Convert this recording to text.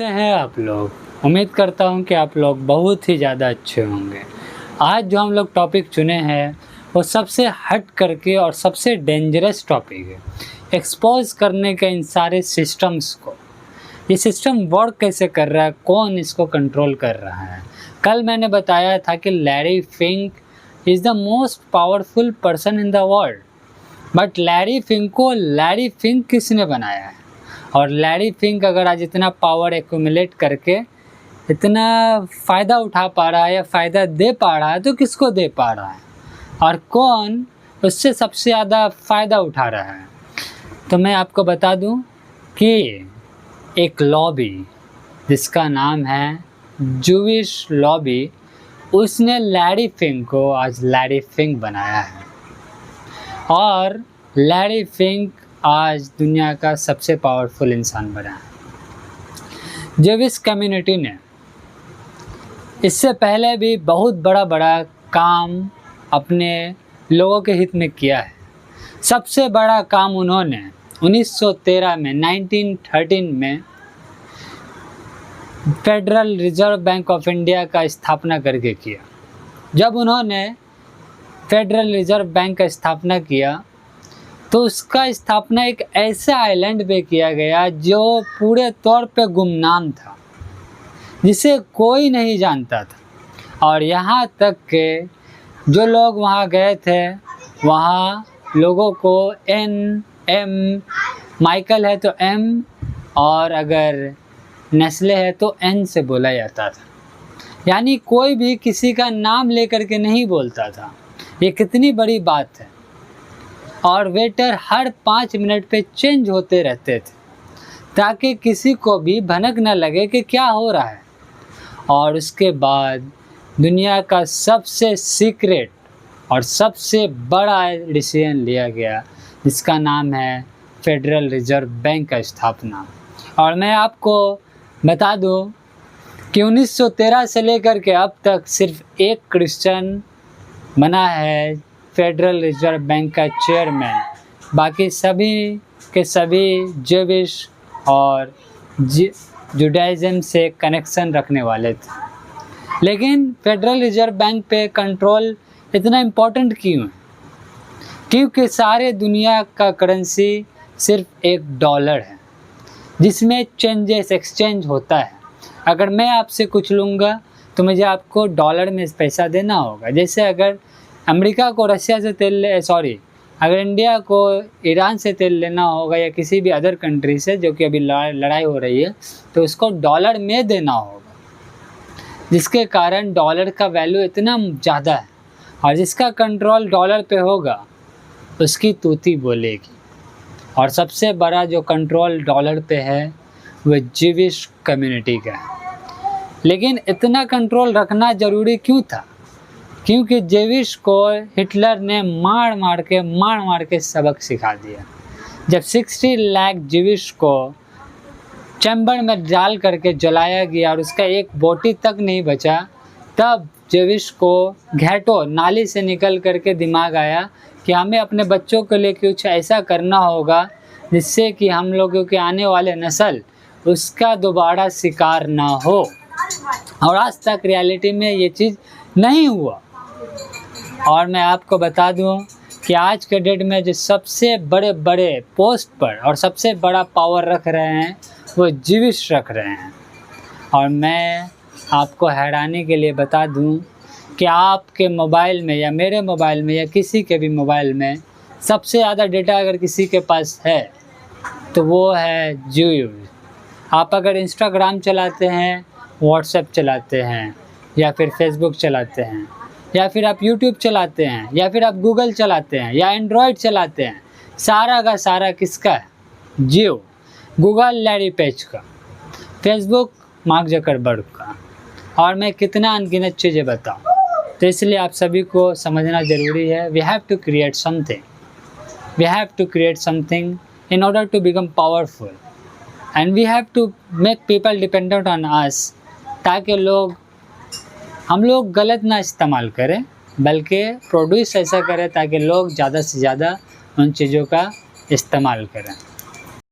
कैसे हैं आप लोग? उम्मीद करता हूं कि आप लोग बहुत ही ज़्यादा अच्छे होंगे। आज जो हम लोग टॉपिक चुने हैं वो सबसे हट करके और सबसे डेंजरस टॉपिक है, एक्सपोज करने के इन सारे सिस्टम्स को। ये सिस्टम वर्क कैसे कर रहा है, कौन इसको कंट्रोल कर रहा है। कल मैंने बताया था कि Larry Fink is the most powerful person in the world, but Larry Fink को लैरी फिंक किसने बनाया है? और लैरी फिंक अगर आज इतना पावर एक्यूमुलेट करके इतना फ़ायदा उठा पा रहा है या फ़ायदा दे पा रहा है तो किसको दे पा रहा है, और कौन उससे सबसे ज़्यादा फ़ायदा उठा रहा है? तो मैं आपको बता दूं कि एक लॉबी जिसका नाम है जूविश लॉबी, उसने लैरी फिंक को आज लैरी फिंक बनाया है। और लैरी फिंक आज दुनिया का सबसे पावरफुल इंसान बना है। जूविश कम्युनिटी ने इससे पहले भी बहुत बड़ा काम अपने लोगों के हित में किया है। सबसे बड़ा काम उन्होंने 1913 में 1913 में federal reserve bank of India का स्थापना करके किया। जब उन्होंने फेडरल रिजर्व बैंक का स्थापना किया तो उसका स्थापना एक ऐसे आइलैंड पे किया गया जो पूरे तौर पे गुमनाम था, जिसे कोई नहीं जानता था। और यहाँ तक के जो लोग वहाँ गए थे, वहाँ लोगों को एम, माइकल है तो एम, और अगर नेस्ले है तो एन से बोला जाता था। यानी कोई भी किसी का नाम लेकर के नहीं बोलता था। ये कितनी बड़ी बात है। और वेटर हर 5 मिनट पे चेंज होते रहते थे ताकि किसी को भी भनक न लगे कि क्या हो रहा है। और उसके बाद दुनिया का सबसे सीक्रेट और सबसे बड़ा डिसीजन लिया गया, जिसका नाम है फेडरल रिजर्व बैंक का स्थापना। और मैं आपको बता दूं कि 1913 से लेकर के अब तक सिर्फ एक क्रिश्चियन बना है फेडरल रिजर्व बैंक का चेयरमैन। बाकी सभी के सभी जूविश और जुडाइज़म से कनेक्शन रखने वाले थे। लेकिन फेडरल रिजर्व बैंक पे कंट्रोल इतना इम्पोर्टेंट क्यों है? क्योंकि सारे दुनिया का करेंसी सिर्फ $1 है, जिसमें एक्सचेंज होता है। अगर मैं आपसे कुछ लूँगा तो मुझे आपको डॉलर में पैसा देना होगा। जैसे अगर अमेरिका को रशिया से अगर इंडिया को ईरान से तेल लेना होगा या किसी भी अदर कंट्री से जो कि अभी लड़ाई हो रही है, तो उसको डॉलर में देना होगा, जिसके कारण डॉलर का वैल्यू इतना ज़्यादा है। और जिसका कंट्रोल डॉलर पे होगा उसकी तूती बोलेगी। और सबसे बड़ा जो कंट्रोल डॉलर पे है वह जूविश कम्युनिटी का है। लेकिन इतना कंट्रोल रखना ज़रूरी क्यों था? क्योंकि जूविश को हिटलर ने मार मार के सबक सिखा दिया। जब 60 लाख जूविश को चैम्बर में डाल करके जलाया गया और उसका एक बोटी तक नहीं बचा, तब जूविश को घेटो नाली से निकल करके दिमाग आया कि हमें अपने बच्चों के लिए कुछ ऐसा करना होगा जिससे कि हम लोगों के आने वाले नस्ल उसका दोबारा शिकार ना हो। और आज तक रियलिटी में ये चीज़ नहीं हुआ। और मैं आपको बता दूं कि आज के डेट में जो सबसे बड़े पोस्ट पर और सबसे बड़ा पावर रख रहे हैं वो जूविश रख रहे हैं। और मैं आपको हैरानी के लिए बता दूं कि आपके मोबाइल में या मेरे मोबाइल में या किसी के भी मोबाइल में सबसे ज़्यादा डेटा अगर किसी के पास है तो वो है जूविश। आप अगर इंस्टाग्राम चलाते हैं, व्हाट्सएप चलाते हैं, या फिर फेसबुक चलाते हैं, या फिर आप यूट्यूब चलाते हैं, या फिर आप गूगल चलाते हैं, या एंड्रॉयड चलाते हैं, सारा का सारा किसका है? गूगल लैरी पेज का, फेसबुक मार्क जकरबर्ग का। और मैं कितना अनगिनत चीज़ें बताऊँ, तो इसलिए आप सभी को समझना ज़रूरी है। We have to create something in order to become powerful, and we have to make people dependent on us, ताकि हम लोग गलत ना इस्तेमाल करें, बल्कि प्रोड्यूस ऐसा करें ताकि लोग ज़्यादा से ज़्यादा उन चीज़ों का इस्तेमाल करें।